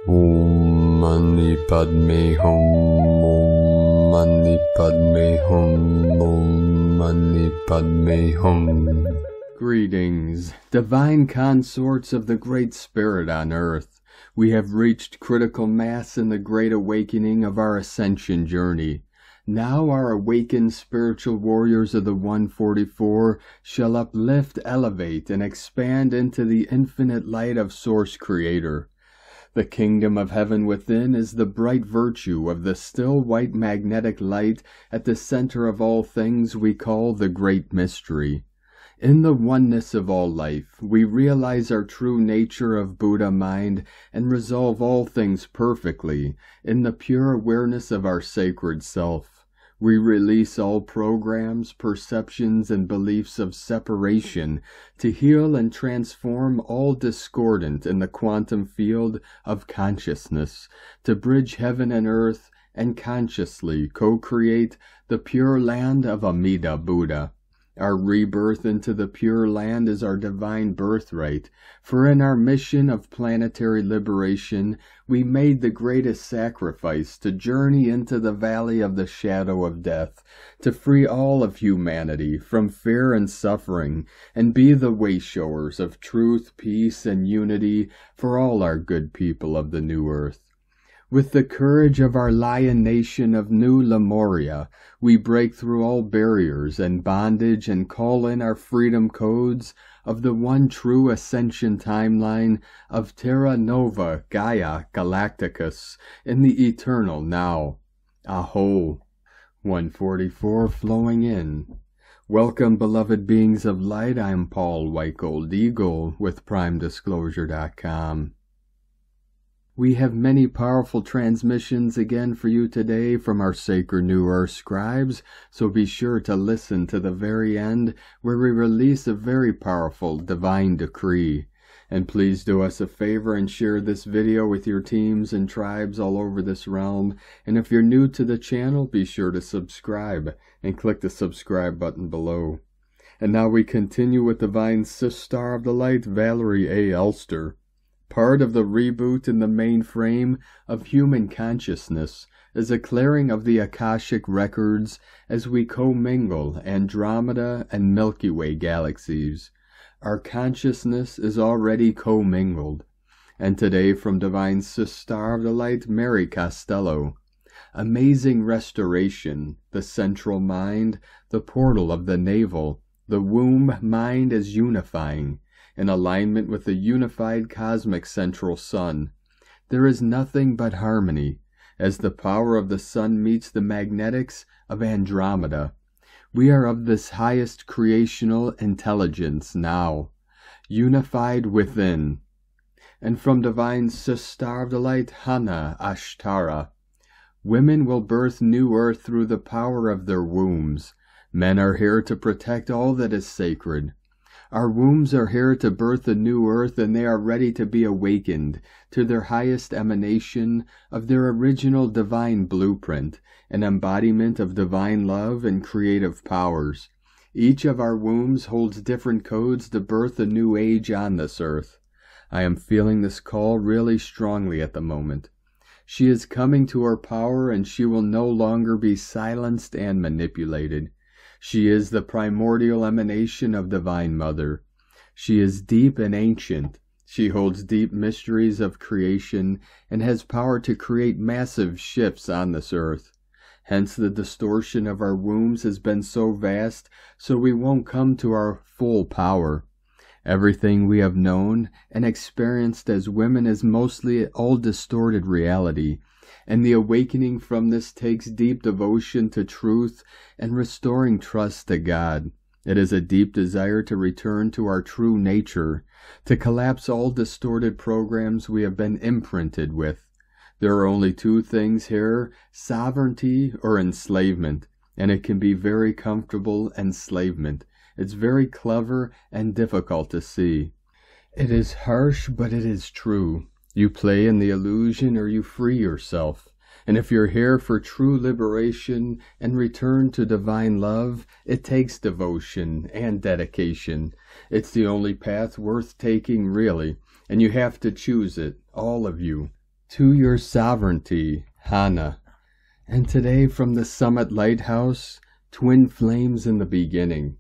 Om Mani Padme Hum, Om Mani Padme Hum, Om Mani Padme Hum. Greetings, divine consorts of the Great Spirit on earth. We have reached critical mass in the great awakening of our ascension journey. Now our awakened spiritual warriors of the 144 shall uplift, elevate, and expand into the infinite light of Source Creator. The kingdom of heaven within is the bright virtue of the still white magnetic light at the center of all things we call the Great Mystery. In the oneness of all life, we realize our true nature of Buddha mind and resolve all things perfectly in the pure awareness of our sacred self. We release all programs, perceptions, and beliefs of separation to heal and transform all discordant in the quantum field of consciousness, to bridge heaven and earth and consciously co-create the pure land of Amida Buddha. Our rebirth into the pure land is our divine birthright, for in our mission of planetary liberation, we made the greatest sacrifice to journey into the valley of the shadow of death, to free all of humanity from fear and suffering, and be the way-showers of truth, peace, and unity for all our good people of the new earth. With the courage of our lion nation of New Lemuria, we break through all barriers and bondage and call in our freedom codes of the one true ascension timeline of Terra Nova Gaia Galacticus in the eternal now. Aho! 144 flowing in. Welcome, beloved beings of light. I'm Paul White Gold Eagle with PrimeDisclosure.com. We have many powerful transmissions again for you today from our sacred New Earth scribes, so be sure to listen to the very end where we release a very powerful divine decree. And please do us a favor and share this video with your teams and tribes all over this realm. And if you're new to the channel, be sure to subscribe and click the subscribe button below. And now we continue with Divine Sister of the Light, Valerie A. Elster. Part of the reboot in the mainframe of human consciousness is a clearing of the Akashic records as we commingle Andromeda and Milky Way galaxies. Our consciousness is already commingled. And today from Divine Sister of the Light, Mary Costello. Amazing restoration, the central mind, the portal of the navel, the womb mind is unifying. In alignment with the unified cosmic central sun. There is nothing but harmony, as the power of the sun meets the magnetics of Andromeda. We are of this highest creational intelligence now, unified within. And from Divine Sister of the Light, Hannah Ashtara. Women will birth new earth through the power of their wombs. Men are here to protect all that is sacred. Our wombs are here to birth a new earth, and they are ready to be awakened to their highest emanation of their original divine blueprint, an embodiment of divine love and creative powers. Each of our wombs holds different codes to birth a new age on this earth. I am feeling this call really strongly at the moment. She is coming to her power, and she will no longer be silenced and manipulated. She is the primordial emanation of Divine Mother. She is deep and ancient. She holds deep mysteries of creation and has power to create massive shifts on this earth. Hence the distortion of our wombs has been so vast, so we won't come to our full power. Everything we have known and experienced as women is mostly all distorted reality. And the awakening from this takes deep devotion to truth and restoring trust to God. It is a deep desire to return to our true nature, to collapse all distorted programs we have been imprinted with. There are only two things here, sovereignty or enslavement, and it can be very comfortable enslavement. It's very clever and difficult to see. It is harsh, but it is true. You play in the illusion or you free yourself. And if you're here for true liberation and return to divine love, it takes devotion and dedication. It's the only path worth taking, really, and you have to choose it, all of you. to your sovereignty, Hana. And today from the Summit Lighthouse, twin flames in the beginning.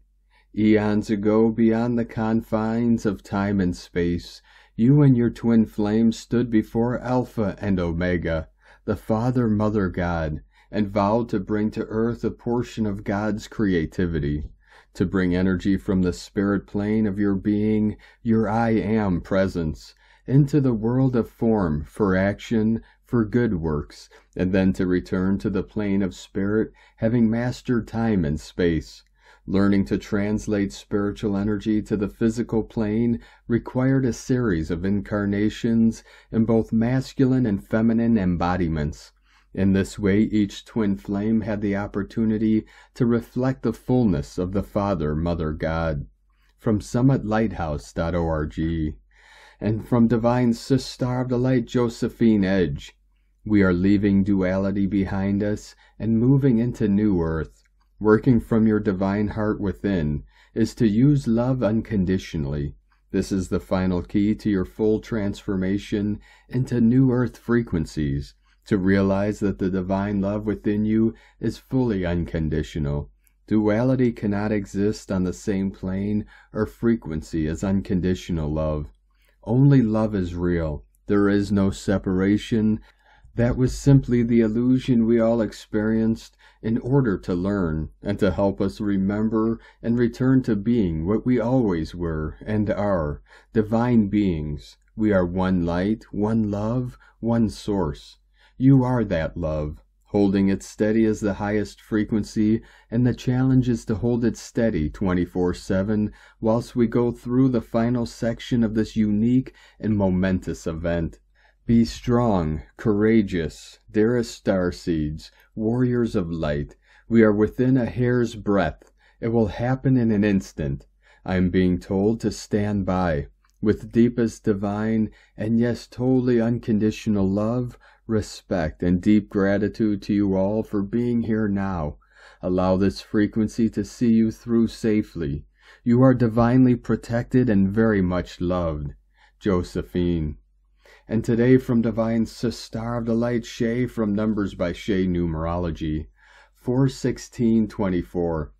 Eons ago, beyond the confines of time and space, you and your twin flames stood before Alpha and Omega, the Father, Mother God, and vowed to bring to earth a portion of God's creativity, to bring energy from the spirit plane of your being, your I Am presence, into the world of form for action, for good works, and then to return to the plane of spirit, having mastered time and space. Learning to translate spiritual energy to the physical plane required a series of incarnations in both masculine and feminine embodiments. In this way, each twin flame had the opportunity to reflect the fullness of the Father, Mother God. From summitlighthouse.org and from Divine Sister of the Light, Josephine Edge, we are leaving duality behind us and moving into new earth. Working from your divine heart within is to use love unconditionally. This is the final key to your full transformation into new earth frequencies, to realize that the divine love within you is fully unconditional. Duality cannot exist on the same plane or frequency as unconditional love. Only love is real. There is no separation. That was simply the illusion we all experienced in order to learn and to help us remember and return to being what we always were and are, divine beings. We are one light, one love, one source. You are that love, holding it steady as the highest frequency, and the challenge is to hold it steady 24/7 whilst we go through the final section of this unique and momentous event. Be strong, courageous, dearest starseeds, warriors of light. We are within a hair's breadth. It will happen in an instant. I am being told to stand by, with deepest divine and yes, totally unconditional love, respect, and deep gratitude to you all for being here now. Allow this frequency to see you through safely. You are divinely protected and very much loved. Josephine. And today from Divine Sister of the Light, Shay, from Numbers by Shay Numerology, 4/16/24.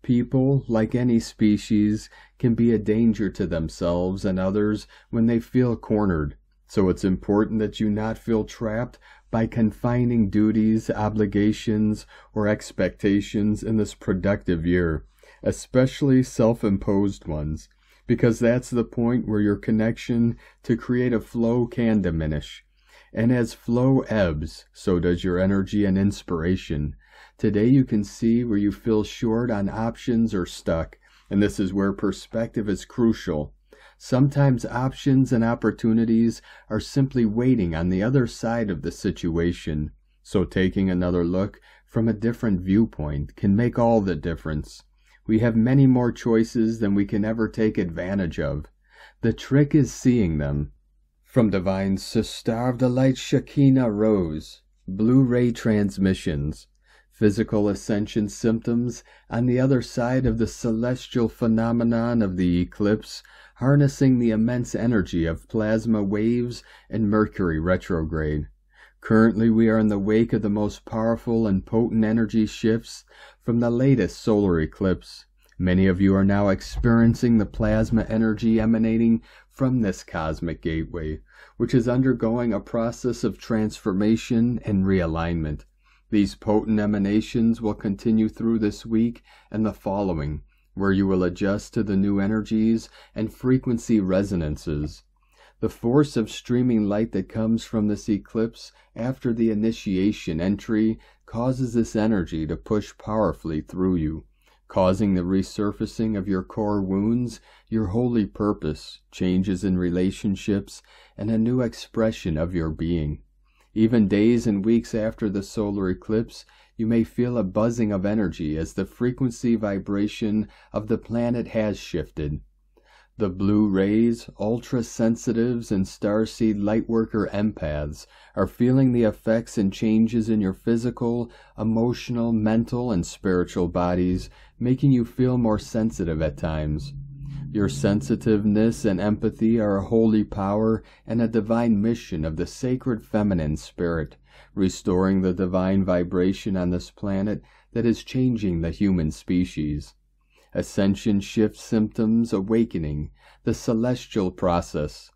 People, like any species, can be a danger to themselves and others when they feel cornered. So it's important that you not feel trapped by confining duties, obligations, or expectations in this productive year, especially self-imposed ones, because that's the point where your connection to creative flow can diminish. And as flow ebbs, so does your energy and inspiration. Today you can see where you feel short on options or stuck, and this is where perspective is crucial. Sometimes options and opportunities are simply waiting on the other side of the situation, so taking another look from a different viewpoint can make all the difference. We have many more choices than we can ever take advantage of. The trick is seeing them. From Divine Sister of the Light, Shekinah Rose, Blu-ray transmissions, physical ascension symptoms on the other side of the celestial phenomenon of the eclipse, harnessing the immense energy of plasma waves and Mercury Retrograde. Currently, we are in the wake of the most powerful and potent energy shifts from the latest solar eclipse. Many of you are now experiencing the plasma energy emanating from this cosmic gateway, which is undergoing a process of transformation and realignment. These potent emanations will continue through this week and the following, where you will adjust to the new energies and frequency resonances. The force of streaming light that comes from this eclipse after the initiation entry causes this energy to push powerfully through you, causing the resurfacing of your core wounds, your holy purpose, changes in relationships, and a new expression of your being. Even days and weeks after the solar eclipse, you may feel a buzzing of energy as the frequency vibration of the planet has shifted. The blue rays, ultra-sensitives, and starseed lightworker empaths are feeling the effects and changes in your physical, emotional, mental, and spiritual bodies, making you feel more sensitive at times. Your sensitiveness and empathy are a holy power and a divine mission of the sacred feminine spirit, restoring the divine vibration on this planet that is changing the human species. Ascension shift symptoms awakening, the celestial process.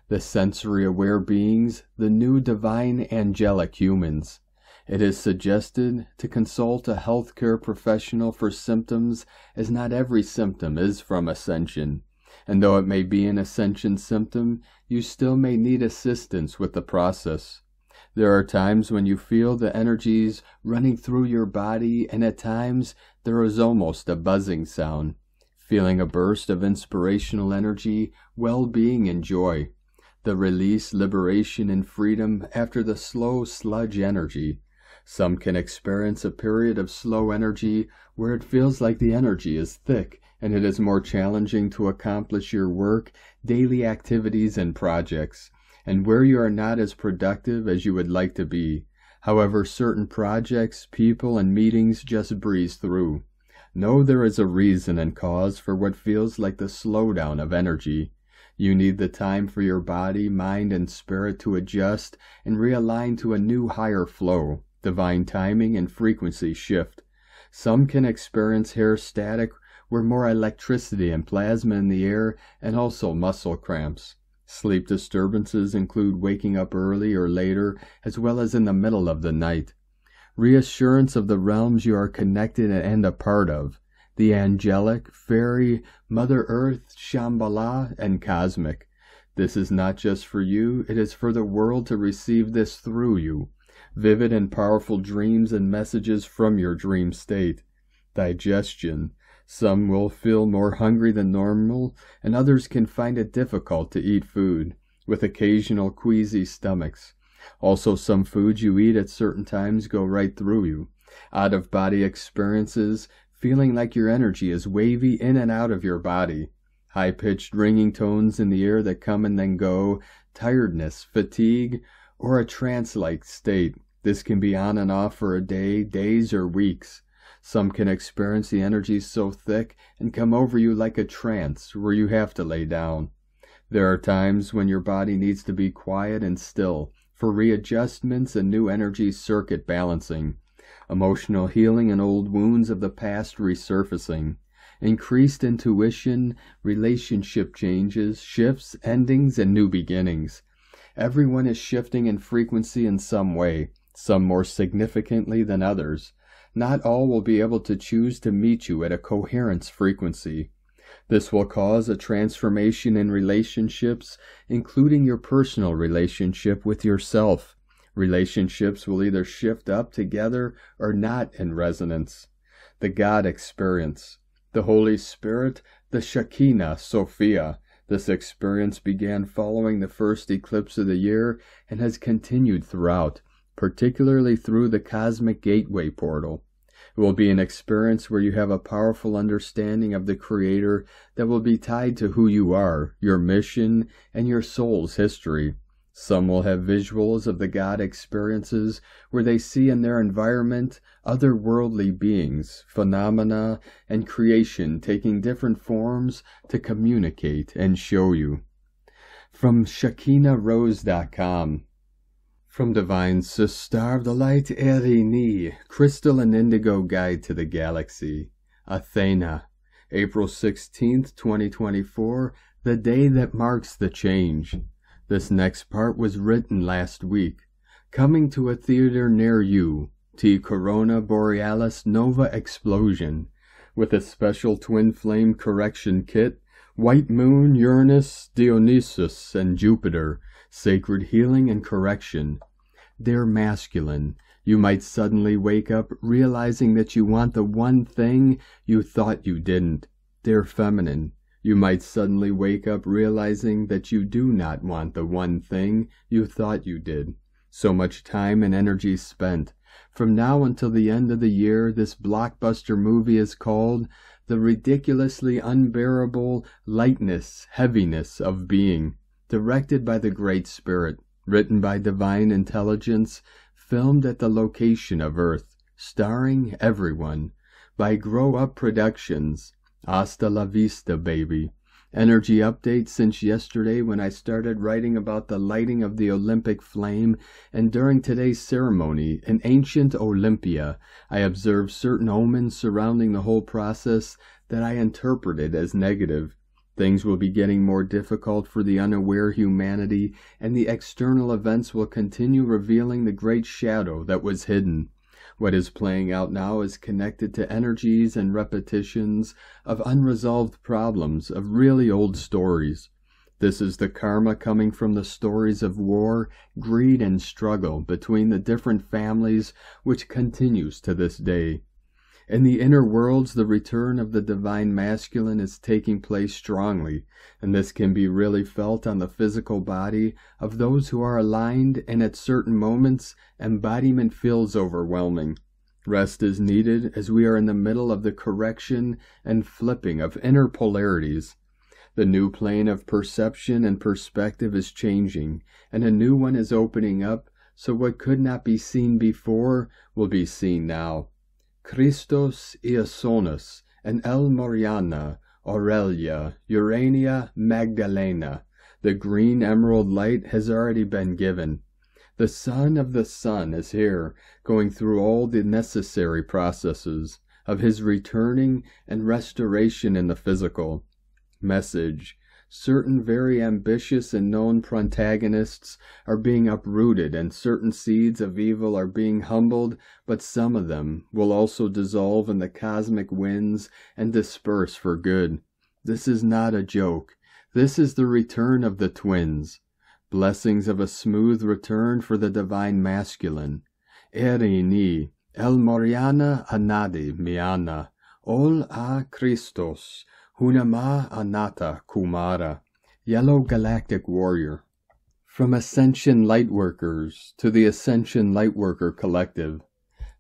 The sensory-aware beings, the new divine angelic humans. It is suggested to consult a healthcare professional for symptoms, as not every symptom is from ascension, and though it may be an ascension symptom, you still may need assistance with the process. There are times when you feel the energies running through your body, and at times there is almost a buzzing sound, feeling a burst of inspirational energy, well-being, and joy. The release, liberation, and freedom after the slow sludge energy. Some can experience a period of slow energy where it feels like the energy is thick and it is more challenging to accomplish your work, daily activities, and projects, and where you are not as productive as you would like to be. However, certain projects, people, and meetings just breeze through. Know there is a reason and cause for what feels like the slowdown of energy. You need the time for your body, mind, and spirit to adjust and realign to a new higher flow. Divine timing and frequency shift. Some can experience hair static, where more electricity and plasma in the air, and also muscle cramps. Sleep disturbances include waking up early or later, as well as in the middle of the night. Reassurance of the realms you are connected and a part of. The angelic, fairy, Mother Earth, Shambhala, and cosmic. This is not just for you, it is for the world to receive this through you. Vivid and powerful dreams and messages from your dream state. Digestion. Some will feel more hungry than normal, and others can find it difficult to eat food, with occasional queasy stomachs. Also, some foods you eat at certain times go right through you. Out-of-body experiences, feeling like your energy is wavy in and out of your body. High-pitched ringing tones in the air that come and then go, tiredness, fatigue, or a trance-like state. This can be on and off for a day, days, or weeks. Some can experience the energy so thick and come over you like a trance where you have to lay down. There are times when your body needs to be quiet and still for readjustments and new energy circuit balancing. Emotional healing and old wounds of the past resurfacing. Increased intuition, relationship changes, shifts, endings, and new beginnings. Everyone is shifting in frequency in some way, some more significantly than others. Not all will be able to choose to meet you at a coherence frequency. This will cause a transformation in relationships, including your personal relationship with yourself. Relationships will either shift up together or not in resonance. The God experience. The Holy Spirit, the Shekinah Sophia. This experience began following the first eclipse of the year and has continued throughout, particularly through the Cosmic Gateway portal. It will be an experience where you have a powerful understanding of the Creator that will be tied to who you are, your mission, and your soul's history. Some will have visuals of the God experiences where they see in their environment otherworldly beings, phenomena, and creation taking different forms to communicate and show you. From ShekinahRose.com. From Divine Sister of the Light, Kathryn E, Crystal and Indigo Guide to the Galaxy. Athena, April 16th, 2024, the day that marks the change. This next part was written last week. Coming to a theater near you, T Corona Borealis Nova Explosion, with a special twin flame correction kit, White Moon, Uranus, Dionysus, and Jupiter, sacred healing and correction. Dear masculine, you might suddenly wake up realizing that you want the one thing you thought you didn't. Dear feminine, you might suddenly wake up realizing that you do not want the one thing you thought you did. So much time and energy spent. From now until the end of the year, this blockbuster movie is called The Ridiculously Unbearable Lightness, Heaviness of Being, directed by the Great Spirit, written by Divine Intelligence, filmed at the location of Earth, starring everyone, by Grow Up Productions. Hasta la vista, baby. Energy update since yesterday when I started writing about the lighting of the Olympic flame, and during today's ceremony in ancient Olympia, I observed certain omens surrounding the whole process that I interpreted as negative. Things will be getting more difficult for the unaware humanity, and the external events will continue revealing the great shadow that was hidden. What is playing out now is connected to energies and repetitions of unresolved problems, of really old stories. This is the karma coming from the stories of war, greed, and struggle between the different families, which continues to this day. In the inner worlds, the return of the divine masculine is taking place strongly, and this can be really felt on the physical body of those who are aligned, and at certain moments, embodiment feels overwhelming. Rest is needed as we are in the middle of the correction and flipping of inner polarities. The new plane of perception and perspective is changing, and a new one is opening up, so what could not be seen before will be seen now. Christos Iasonis and El Moriana, Aurelia, Urania, Magdalena. The green emerald light has already been given. The Son of the Sun is here, going through all the necessary processes of his returning and restoration in the physical. Message: certain very ambitious and known protagonists are being uprooted, and certain seeds of evil are being humbled, but some of them will also dissolve in the cosmic winds and disperse for good. This is not a joke. This is the return of the twins. Blessings of a smooth return for the divine masculine. Erini, El Moriana Anadi Miana, Ol A Christos, Hunama Anata Kumara, Yellow Galactic Warrior. From Ascension Lightworkers to the Ascension Lightworker Collective,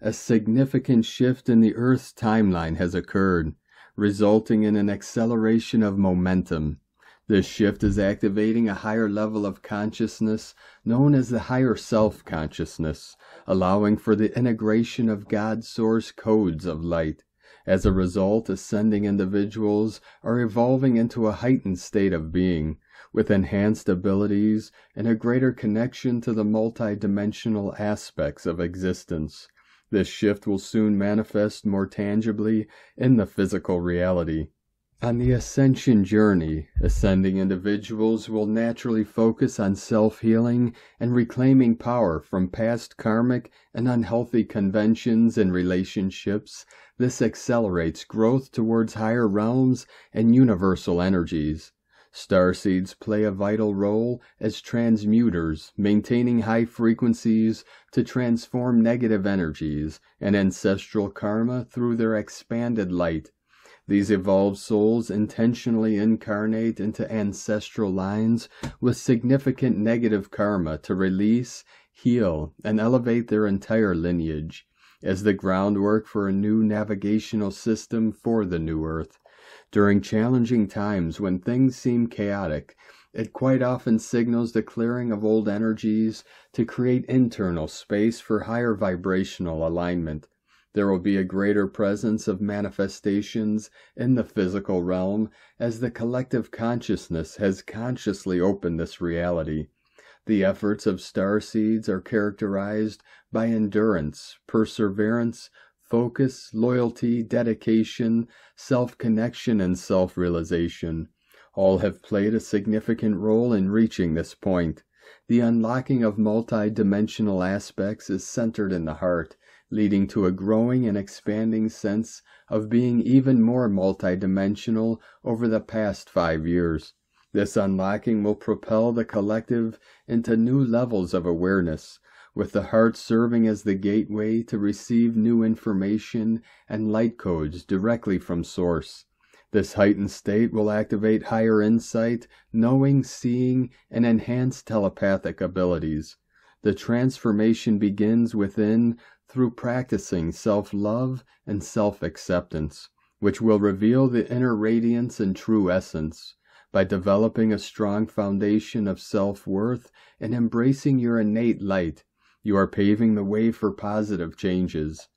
a significant shift in the Earth's timeline has occurred, resulting in an acceleration of momentum. This shift is activating a higher level of consciousness known as the higher self-consciousness, allowing for the integration of God's source codes of light. As a result, ascending individuals are evolving into a heightened state of being, with enhanced abilities and a greater connection to the multidimensional aspects of existence. This shift will soon manifest more tangibly in the physical reality. On the ascension journey, ascending individuals will naturally focus on self-healing and reclaiming power from past karmic and unhealthy conventions and relationships. This accelerates growth towards higher realms and universal energies. Starseeds play a vital role as transmuters, maintaining high frequencies to transform negative energies and ancestral karma through their expanded light. These evolved souls intentionally incarnate into ancestral lines with significant negative karma to release, heal, and elevate their entire lineage, as the groundwork for a new navigational system for the new Earth. During challenging times when things seem chaotic, it quite often signals the clearing of old energies to create internal space for higher vibrational alignment. There will be a greater presence of manifestations in the physical realm as the collective consciousness has consciously opened this reality. The efforts of starseeds are characterized by endurance, perseverance, focus, loyalty, dedication, self-connection, and self-realization. All have played a significant role in reaching this point. The unlocking of multi-dimensional aspects is centered in the heart, leading to a growing and expanding sense of being even more multidimensional over the past 5 years. This unlocking will propel the collective into new levels of awareness, with the heart serving as the gateway to receive new information and light codes directly from Source. This heightened state will activate higher insight, knowing, seeing, and enhanced telepathic abilities. The transformation begins within through practicing self-love and self-acceptance, which will reveal the inner radiance and true essence. By developing a strong foundation of self-worth and embracing your innate light, you are paving the way for positive changes.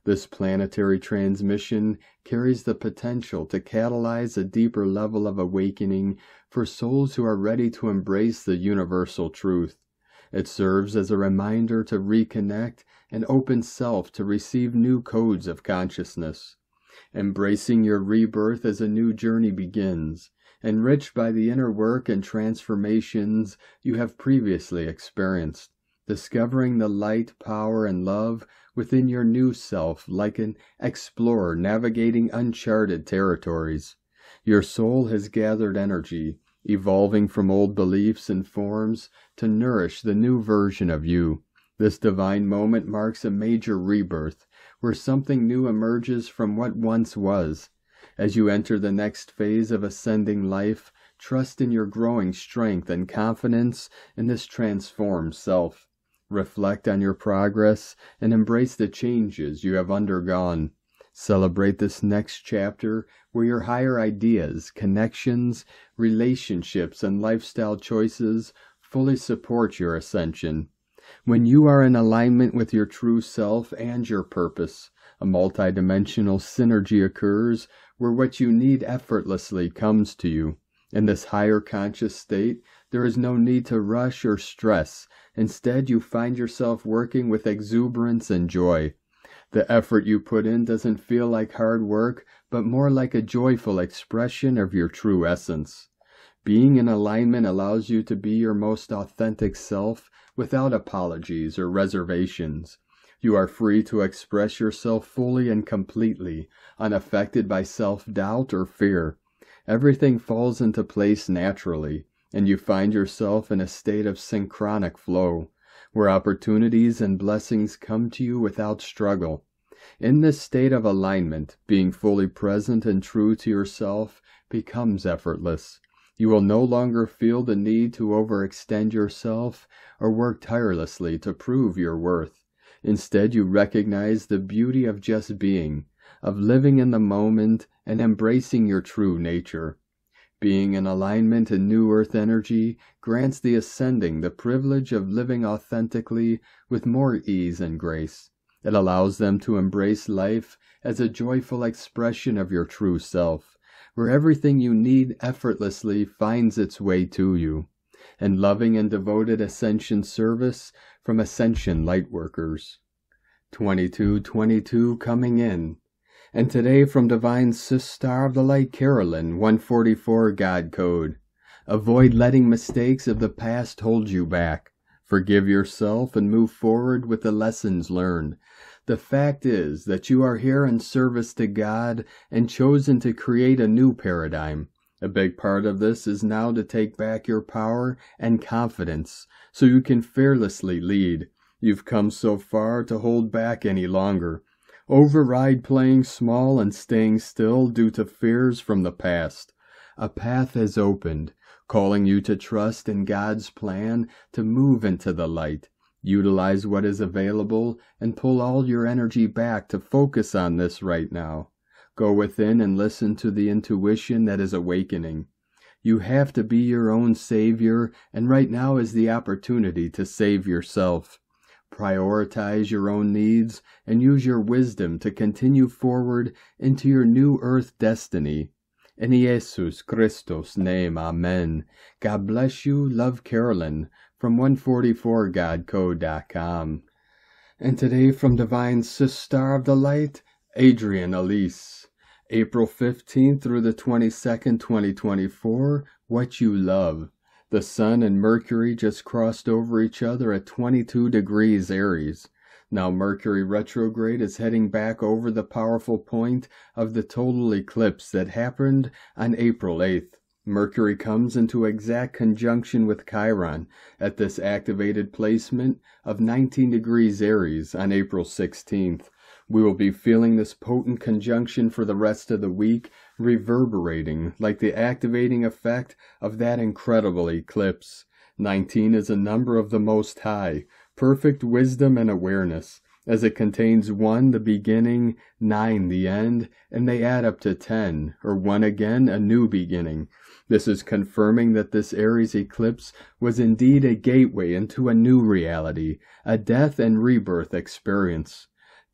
This planetary transmission carries the potential to catalyze a deeper level of awakening for souls who are ready to embrace the universal truth. It serves as a reminder to reconnect and open self to receive new codes of consciousness. Embracing your rebirth as a new journey begins, enriched by the inner work and transformations you have previously experienced, discovering the light, power, and love within your new self like an explorer navigating uncharted territories. Your soul has gathered energy, evolving from old beliefs and forms to nourish the new version of you. This divine moment marks a major rebirth, where something new emerges from what once was. As you enter the next phase of ascending life, trust in your growing strength and confidence in this transformed self. Reflect on your progress and embrace the changes you have undergone. Celebrate this next chapter where your higher ideas, connections, relationships, and lifestyle choices fully support your ascension. When you are in alignment with your true self and your purpose, a multidimensional synergy occurs where what you need effortlessly comes to you. In this higher conscious state, there is no need to rush or stress. Instead, you find yourself working with exuberance and joy. The effort you put in doesn't feel like hard work, but more like a joyful expression of your true essence. Being in alignment allows you to be your most authentic self without apologies or reservations. You are free to express yourself fully and completely, unaffected by self-doubt or fear. Everything falls into place naturally, and you find yourself in a state of synchronic flow, where opportunities and blessings come to you without struggle. In this state of alignment, being fully present and true to yourself becomes effortless. You will no longer feel the need to overextend yourself or work tirelessly to prove your worth. Instead, you recognize the beauty of just being, of living in the moment and embracing your true nature. Being in alignment in New Earth energy grants the ascending the privilege of living authentically with more ease and grace. It allows them to embrace life as a joyful expression of your true self, where everything you need effortlessly finds its way to you. And loving and devoted ascension service from Ascension Lightworkers. 2222 coming in. And today from Divine Sister of the Light Carolyn, 144 God Code. Avoid letting mistakes of the past hold you back. Forgive yourself and move forward with the lessons learned. The fact is that you are here in service to God and chosen to create a new paradigm. A big part of this is now to take back your power and confidence so you can fearlessly lead. You've come so far to hold back any longer. Override playing small and staying still due to fears from the past. A path has opened, calling you to trust in God's plan to move into the light. Utilize what is available and pull all your energy back to focus on this right now. Go within and listen to the intuition that is awakening. You have to be your own savior, and right now is the opportunity to save yourself. Prioritize your own needs and use your wisdom to continue forward into your new earth destiny. In Jesus Christos' name, Amen. God bless you. Love, Carolyn, from 144godcode.com. And today from Divine Sister of the Light, Adrienne Elise. April 15th through the 22nd, 2024, What You Love. The Sun and Mercury just crossed over each other at 22 degrees Aries. Now Mercury Retrograde is heading back over the powerful point of the total eclipse that happened on April 8th. Mercury comes into exact conjunction with Chiron at this activated placement of 19 degrees Aries on April 16th. We will be feeling this potent conjunction for the rest of the week, reverberating like the activating effect of that incredible eclipse. 19 is a number of the Most High, perfect wisdom and awareness, as it contains 1, the beginning, 9, the end, and they add up to 10, or 1 again, a new beginning. This is confirming that this Aries eclipse was indeed a gateway into a new reality, a death and rebirth experience.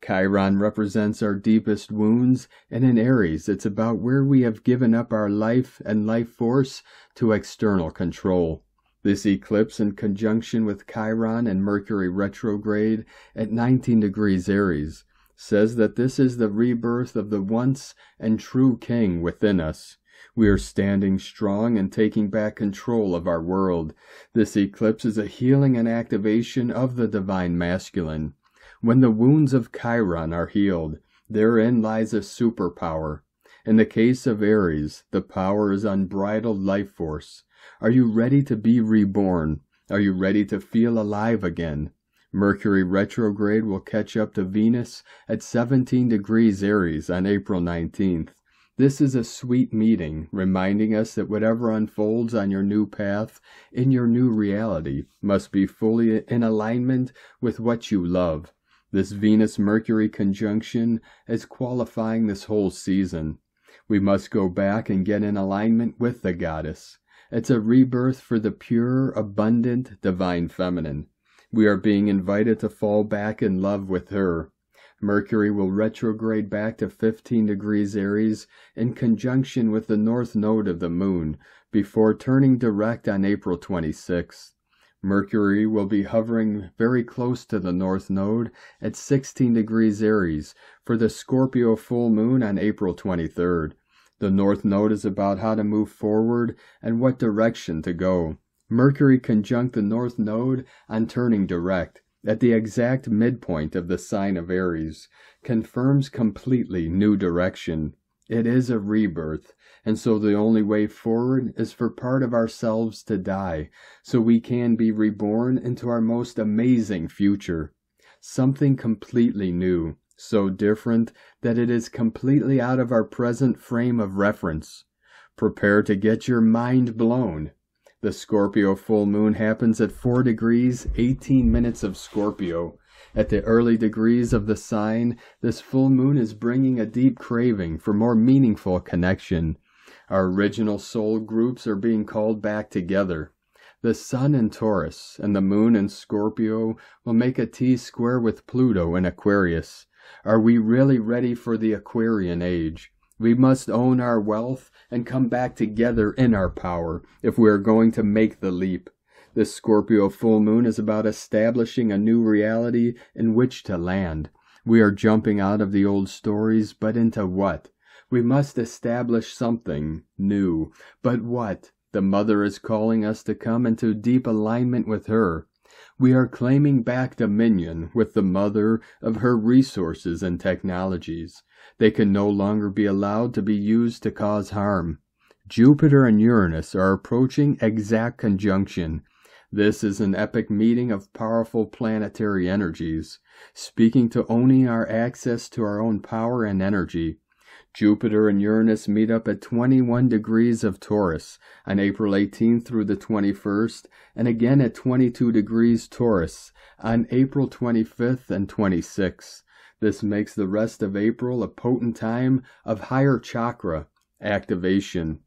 Chiron represents our deepest wounds, and in Aries, it's about where we have given up our life and life force to external control. This eclipse, in conjunction with Chiron and Mercury Retrograde at 19 degrees Aries, says that this is the rebirth of the once and true king within us. We are standing strong and taking back control of our world. This eclipse is a healing and activation of the divine masculine. When the wounds of Chiron are healed, therein lies a superpower. In the case of Aries, the power is unbridled life force. Are you ready to be reborn? Are you ready to feel alive again? Mercury retrograde will catch up to Venus at 17 degrees Aries on April 19th. This is a sweet meeting, reminding us that whatever unfolds on your new path, in your new reality, must be fully in alignment with what you love. This Venus-Mercury conjunction is qualifying this whole season. We must go back and get in alignment with the goddess. It's a rebirth for the pure, abundant, divine feminine. We are being invited to fall back in love with her. Mercury will retrograde back to 15 degrees Aries in conjunction with the north node of the moon before turning direct on April 26th. Mercury will be hovering very close to the north node at 16 degrees Aries for the Scorpio full moon on April 23rd. The north node is about how to move forward and what direction to go. Mercury conjunct the north node on turning direct at the exact midpoint of the sign of Aries confirms completely new direction. It is a rebirth, and so the only way forward is for part of ourselves to die, so we can be reborn into our most amazing future. Something completely new, so different that it is completely out of our present frame of reference. Prepare to get your mind blown. The Scorpio full moon happens at 4 degrees, 18 minutes of Scorpio. At the early degrees of the sign, this full moon is bringing a deep craving for more meaningful connection. Our original soul groups are being called back together. The sun in Taurus and the moon in Scorpio will make a T-square with Pluto in Aquarius. Are we really ready for the Aquarian age? We must own our wealth and come back together in our power if we are going to make the leap. This Scorpio full moon is about establishing a new reality in which to land. We are jumping out of the old stories, but into what? We must establish something new. But what? The Mother is calling us to come into deep alignment with her. We are claiming back dominion with the Mother of her resources and technologies. They can no longer be allowed to be used to cause harm. Jupiter and Uranus are approaching exact conjunction. This is an epic meeting of powerful planetary energies, speaking to owning our access to our own power and energy. Jupiter and Uranus meet up at 21 degrees of Taurus on April 18th through the 21st, and again at 22 degrees Taurus on April 25th and 26th. This makes the rest of April a potent time of higher chakra activation.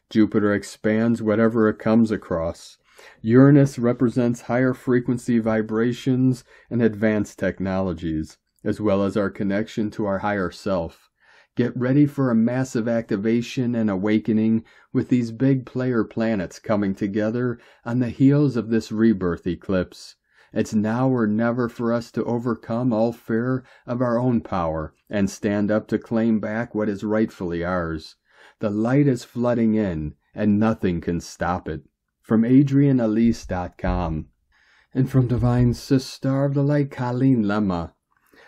Jupiter expands whatever it comes across. Uranus represents higher frequency vibrations and advanced technologies, as well as our connection to our higher self. Get ready for a massive activation and awakening with these big player planets coming together on the heels of this rebirth eclipse. It's now or never for us to overcome all fear of our own power and stand up to claim back what is rightfully ours. The light is flooding in, and nothing can stop it. From AdrianElise.com. And from Divine Sister of the Light, Colleen Lemma.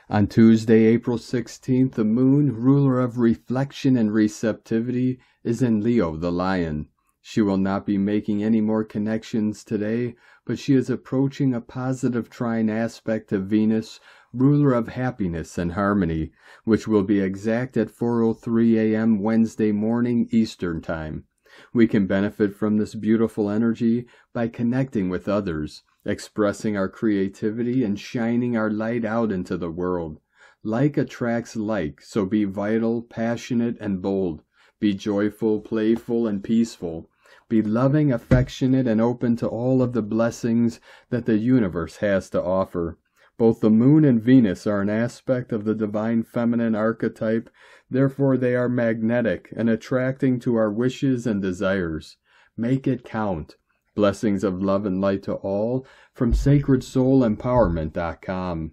On Tuesday, April 16th, the moon, ruler of reflection and receptivity, is in Leo, the lion. She will not be making any more connections today, but she is approaching a positive trine aspect to Venus, ruler of happiness and harmony, which will be exact at 4:03 a.m. Wednesday morning Eastern Time. We can benefit from this beautiful energy by connecting with others, expressing our creativity, and shining our light out into the world. Like attracts like, so be vital, passionate, and bold. Be joyful, playful, and peaceful. Be loving, affectionate, and open to all of the blessings that the universe has to offer. Both the moon and Venus are an aspect of the divine feminine archetype, therefore they are magnetic and attracting to our wishes and desires. Make it count. Blessings of love and light to all from SacredSoulEmpowerment.com.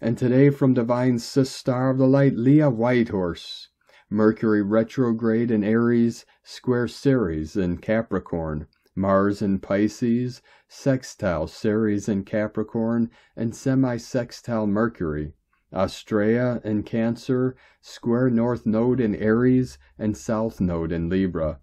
And today from Divine Sis Star of the Light, Leah Whitehorse. Mercury Retrograde in Aries, square Ceres in Capricorn. Mars in Pisces, sextile Ceres in Capricorn, and semi-sextile Mercury. Astrea in Cancer, square North Node in Aries, and South Node in Libra.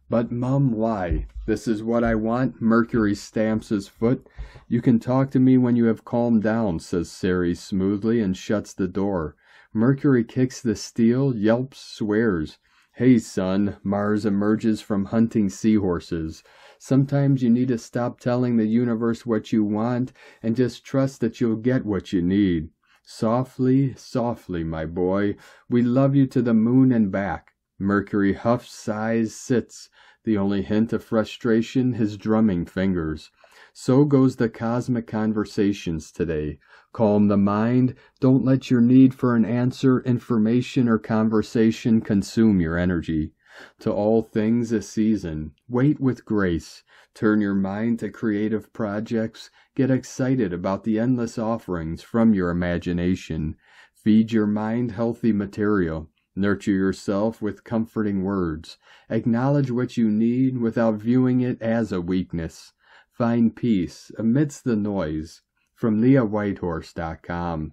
But Mum, why? This is what I want. Mercury stamps his foot. You can talk to me when you have calmed down, says Ceres smoothly, and shuts the door. Mercury kicks the steel, yelps, swears. Hey, son, Mars emerges from hunting seahorses. Sometimes you need to stop telling the universe what you want and just trust that you'll get what you need. Softly, softly, my boy. We love you to the moon and back. Mercury huffs, sighs, sits. The only hint of frustration, his drumming fingers. So goes the cosmic conversations today. Calm the mind. Don't let your need for an answer, information, or conversation consume your energy. To all things a season. Wait with grace. Turn your mind to creative projects. Get excited about the endless offerings from your imagination. Feed your mind healthy material. Nurture yourself with comforting words. Acknowledge what you need without viewing it as a weakness. Find peace amidst the noise. From LeahWhitehorse.com.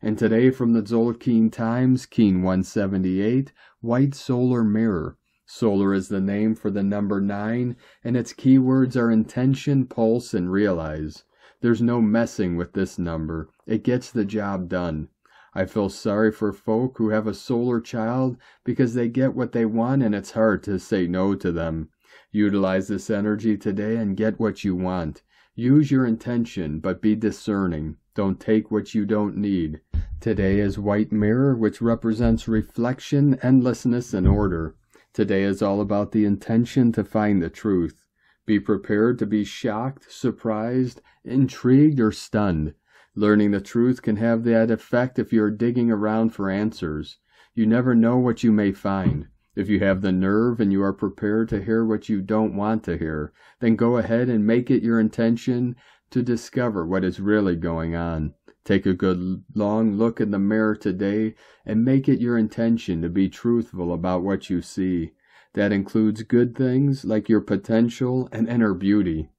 And today from the Tzolk'in Times, Keen 178, White Solar Mirror. Solar is the name for the number 9, and its keywords are intention, pulse, and realize. There's no messing with this number. It gets the job done. I feel sorry for folk who have a solar child because they get what they want and it's hard to say no to them. Utilize this energy today and get what you want. Use your intention, but be discerning. Don't take what you don't need. Today is White Mirror, which represents reflection, endlessness, and order. Today is all about the intention to find the truth. Be prepared to be shocked, surprised, intrigued, or stunned. Learning the truth can have that effect if you're digging around for answers. You never know what you may find. If you have the nerve and you are prepared to hear what you don't want to hear, then go ahead and make it your intention to discover what is really going on. Take a good long look in the mirror today and make it your intention to be truthful about what you see. That includes good things like your potential and inner beauty.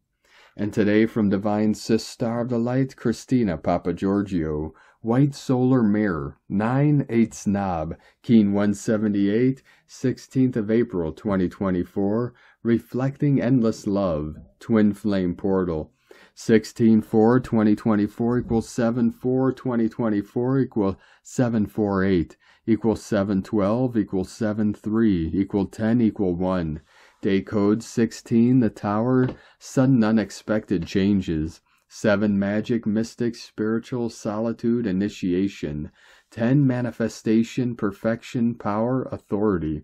And today from Divine Sis Star of the Light, Christina Papagiorgio, White Solar Mirror, 9/8 Knob, Keen 178, 16th of April 2024, Reflecting Endless Love, Twin Flame Portal, 16/4/2024 equals 7/4/2024 equals 748 equals 712 equals 73 equal 10 equal 1. Day code 16, the Tower, sudden unexpected changes. 7, magic, mystic, spiritual, solitude, initiation. 10, manifestation, perfection, power, authority.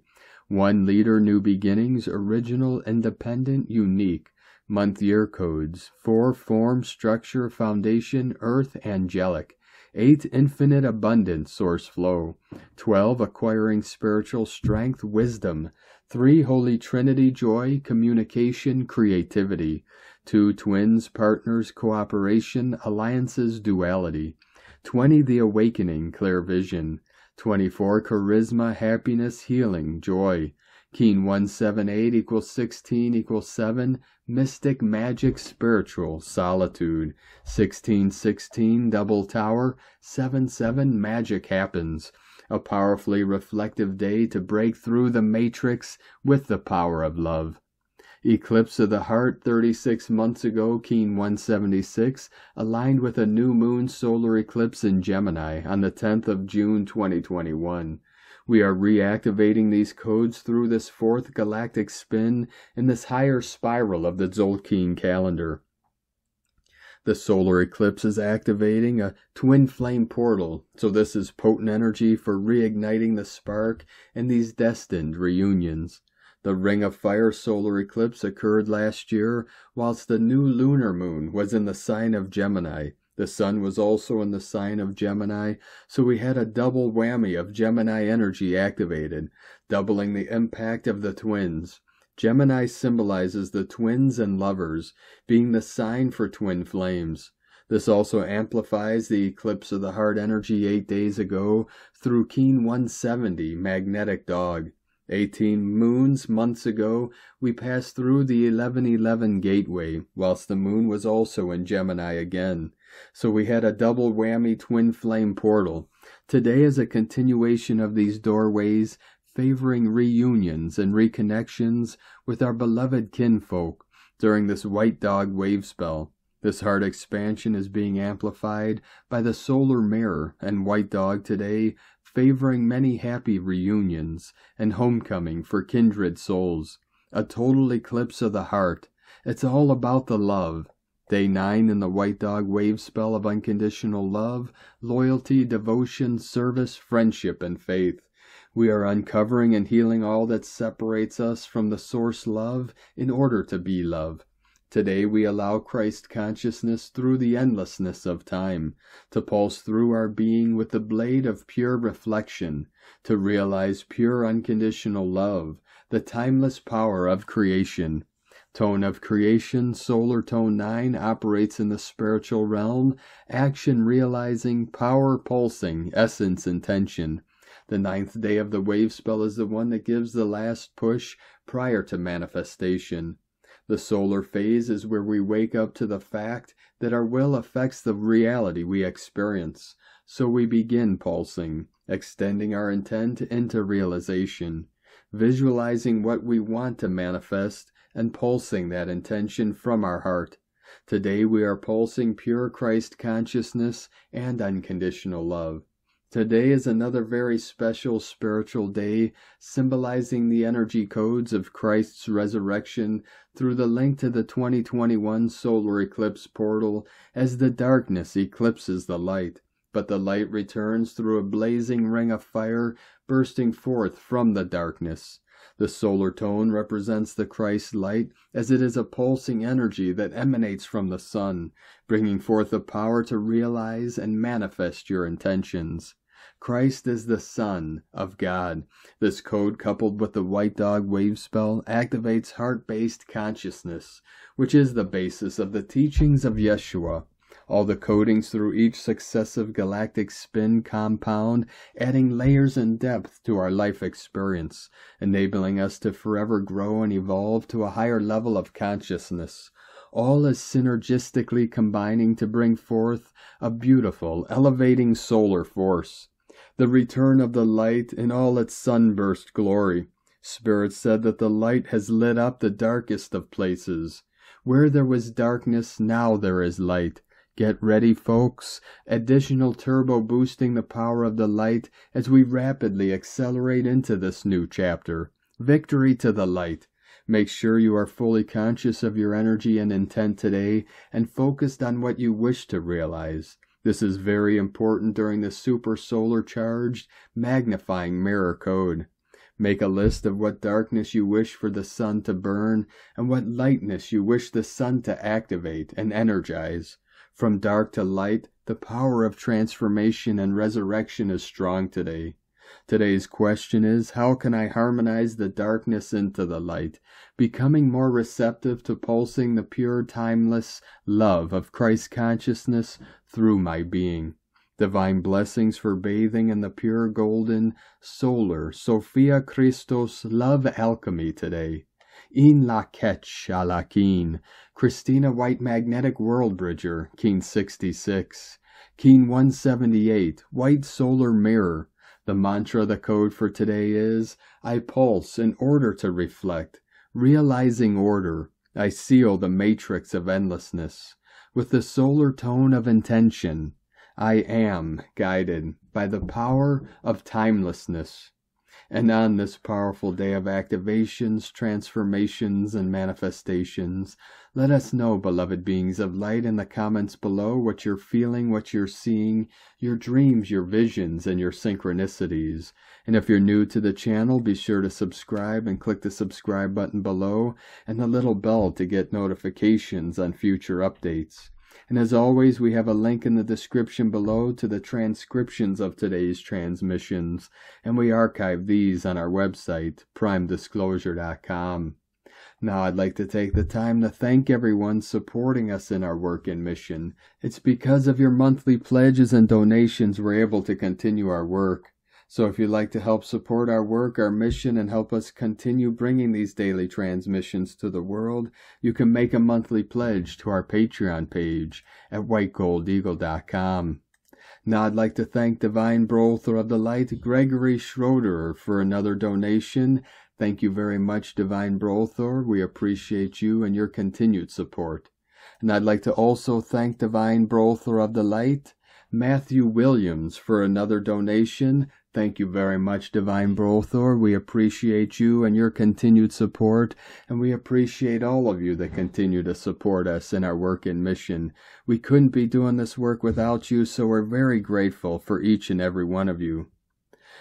1, leader, new beginnings, original, independent, unique. Month year codes. 4, form, structure, foundation, earth, angelic. 8, infinite abundance, source flow. 12, acquiring spiritual strength, wisdom. 3, Holy Trinity, joy, communication, creativity. 2, twins, partners, cooperation, alliances, duality. 20, the awakening, clear vision. 24, charisma, happiness, healing, joy. Keen 178 equals 16 equals 7, mystic, magic, spiritual, solitude. 1616, double tower, 77, magic happens. A powerfully reflective day to break through the matrix with the power of love. Eclipse of the heart 36 months ago, Keen 176, aligned with a new moon solar eclipse in Gemini on the 10th of June 2021. We are reactivating these codes through this 4th galactic spin in this higher spiral of the Tzolk'in calendar. The solar eclipse is activating a twin flame portal, so this is potent energy for reigniting the spark in these destined reunions. The Ring of Fire solar eclipse occurred last year, whilst the new lunar moon was in the sign of Gemini, The sun was also in the sign of Gemini, so we had a double whammy of Gemini energy activated, doubling the impact of the twins. Gemini symbolizes the twins and lovers, being the sign for twin flames. This also amplifies the eclipse of the heart energy 8 days ago through Keen 170, magnetic dog. 18 moons months ago, we passed through the 1111 gateway, whilst the moon was also in Gemini again. So we had a double whammy twin flame portal. Today is a continuation of these doorways, favoring reunions and reconnections with our beloved kinfolk during this white dog wave spell. This heart expansion is being amplified by the solar mirror and white dog today, favoring many happy reunions and homecoming for kindred souls. A total eclipse of the heart. It's all about the love. Day 9 in the white dog wave spell of unconditional love, loyalty, devotion, service, friendship, and faith. We are uncovering and healing all that separates us from the source love in order to be love. Today we allow Christ consciousness through the endlessness of time to pulse through our being with the blade of pure reflection, to realize pure unconditional love, the timeless power of creation. Tone of creation, solar tone 9, operates in the spiritual realm, action realizing, power pulsing, essence intention. The 9th day of the wave spell is the one that gives the last push prior to manifestation. The solar phase is where we wake up to the fact that our will affects the reality we experience. So we begin pulsing, extending our intent into realization, visualizing what we want to manifest, and pulsing that intention from our heart. Today we are pulsing pure Christ consciousness and unconditional love. Today is another very special spiritual day, symbolizing the energy codes of Christ's resurrection through the link to the 2021 solar eclipse portal, as the darkness eclipses the light, but the light returns through a blazing ring of fire bursting forth from the darkness. The solar tone represents the Christ light, as it is a pulsing energy that emanates from the sun, bringing forth the power to realize and manifest your intentions. Christ is the Son of God. This code, coupled with the white dog wave spell, activates heart-based consciousness, which is the basis of the teachings of Yeshua. All the codings through each successive galactic spin compound, adding layers and depth to our life experience, enabling us to forever grow and evolve to a higher level of consciousness. All is synergistically combining to bring forth a beautiful, elevating solar force. The return of the light in all its sunburst glory. Spirit said that the light has lit up the darkest of places. Where there was darkness, now there is light. Get ready, folks. Additional turbo boosting the power of the light as we rapidly accelerate into this new chapter. Victory to the light. Make sure you are fully conscious of your energy and intent today and focused on what you wish to realize. This is very important during the super solar charged, magnifying mirror code. Make a list of what darkness you wish for the sun to burn and what lightness you wish the sun to activate and energize. From dark to light, the power of transformation and resurrection is strong today. Today's question is, how can I harmonize the darkness into the light, becoming more receptive to pulsing the pure, timeless love of Christ consciousness through my being? Divine blessings for bathing in the pure, golden, solar, Sophia Christos love alchemy today. In la ketch a la Keen, Christina White Magnetic World Bridger, Keen 66, Keen 178, White Solar Mirror. The mantra, the code for today is, I pulse in order to reflect, realizing order. I seal the matrix of endlessness. With the solar tone of intention, I am guided by the power of timelessness. And on this powerful day of activations, transformations, and manifestations, let us know, beloved beings of light, in the comments below what you're feeling, what you're seeing, your dreams, your visions, and your synchronicities. And if you're new to the channel, be sure to subscribe and click the subscribe button below and the little bell to get notifications on future updates. And as always, we have a link in the description below to the transcriptions of today's transmissions, and we archive these on our website, primedisclosure.com. Now I'd like to take the time to thank everyone supporting us in our work and mission. It's because of your monthly pledges and donations we're able to continue our work. So if you'd like to help support our work, our mission, and help us continue bringing these daily transmissions to the world, you can make a monthly pledge to our Patreon page at whitegoldeagle.com. Now I'd like to thank Divine Brother of the Light, Gregory S, for another donation. Thank you very much, Divine Brother. We appreciate you and your continued support. And I'd like to also thank Divine Brother of the Light, Matthew Williams, for another donation. Thank you very much, Divine Brother. We appreciate you and your continued support, and we appreciate all of you that continue to support us in our work and mission. We couldn't be doing this work without you, so we're very grateful for each and every one of you.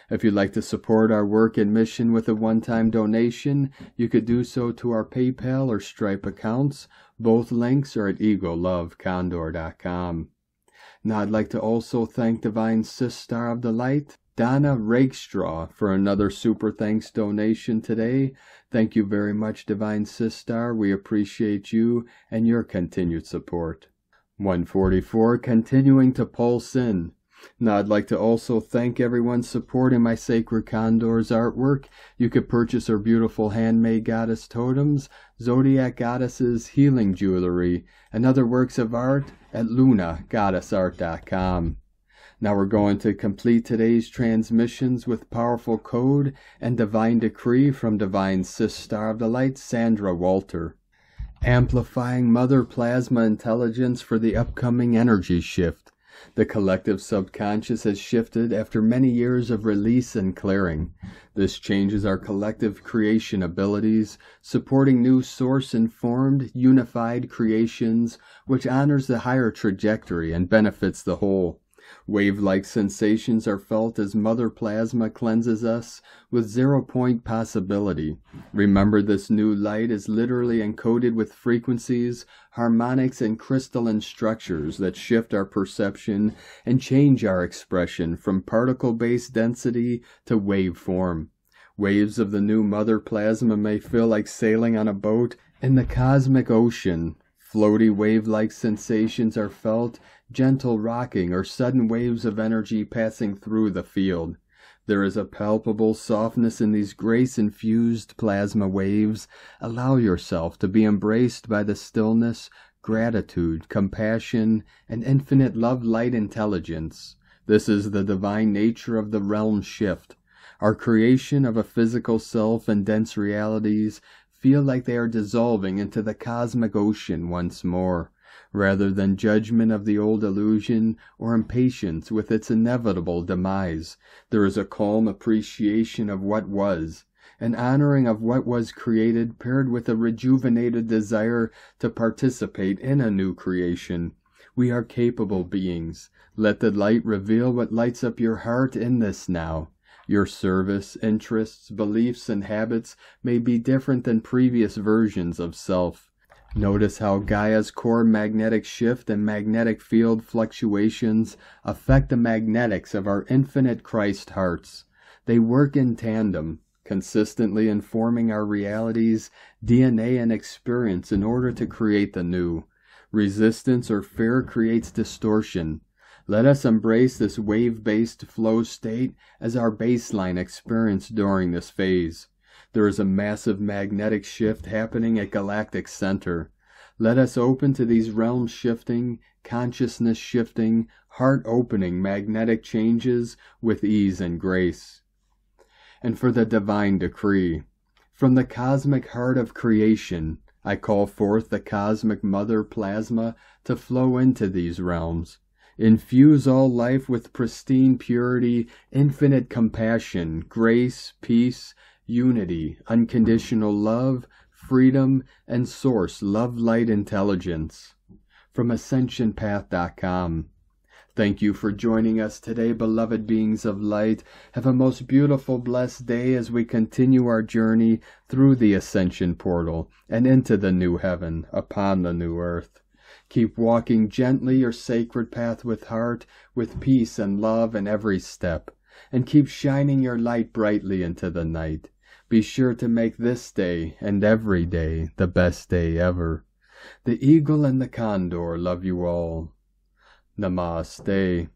If you'd like to support our work and mission with a one-time donation, you could do so to our PayPal or Stripe accounts. Both links are at egolovecondor.com. Now I'd like to also thank Divine Sister of the Light, Donna R, for another super thanks donation today. Thank you very much, Divine Sister. We appreciate you and your continued support. 144, continuing to pulse in. Now I'd like to also thank everyone supporting my Sacred Condor's artwork. You could purchase her beautiful handmade goddess totems, zodiac goddesses, healing jewelry, and other works of art at lunagoddessart.com. Now we're going to complete today's transmissions with powerful code and divine decree from Divine Sister of the Light, Sandra Walter. Amplifying Mother Plasma Intelligence for the upcoming energy shift. The collective subconscious has shifted after many years of release and clearing. This changes our collective creation abilities, supporting new source-informed, unified creations, which honors the higher trajectory and benefits the whole. Wave-like sensations are felt as Mother Plasma cleanses us with zero-point possibility. Remember, this new light is literally encoded with frequencies, harmonics, and crystalline structures that shift our perception and change our expression from particle-based density to wave form. Waves of the new Mother Plasma may feel like sailing on a boat in the cosmic ocean. Floaty wave-like sensations are felt, gentle rocking or sudden waves of energy passing through the field. There is a palpable softness in these grace-infused plasma waves. Allow yourself to be embraced by the stillness, gratitude, compassion, and infinite love-light intelligence. This is the divine nature of the realm shift. Our creation of a physical self and dense realities feel like they are dissolving into the cosmic ocean once more. Rather than judgment of the old illusion or impatience with its inevitable demise, there is a calm appreciation of what was, an honoring of what was created paired with a rejuvenated desire to participate in a new creation. We are capable beings. Let the light reveal what lights up your heart in this now. Your service, interests, beliefs, and habits may be different than previous versions of self. Notice how Gaia's core magnetic shift and magnetic field fluctuations affect the magnetics of our infinite Christ hearts. They work in tandem, consistently informing our realities, DNA, and experience in order to create the new. Resistance or fear creates distortion. Let us embrace this wave-based flow state as our baseline experience during this phase. There is a massive magnetic shift happening at galactic center. Let us open to these realm-shifting, consciousness-shifting, heart-opening magnetic changes with ease and grace. And for the divine decree, from the cosmic heart of creation, I call forth the cosmic Mother Plasma to flow into these realms. Infuse all life with pristine purity, infinite compassion, grace, peace, unity, unconditional love, freedom, and source love-light intelligence. From AscensionPath.com. Thank you for joining us today, beloved beings of light. Have a most beautiful, blessed day as we continue our journey through the Ascension Portal and into the new heaven upon the new earth. Keep walking gently your sacred path with heart, with peace and love in every step, and keep shining your light brightly into the night. Be sure to make this day and every day the best day ever. The eagle and the condor love you all. Namaste.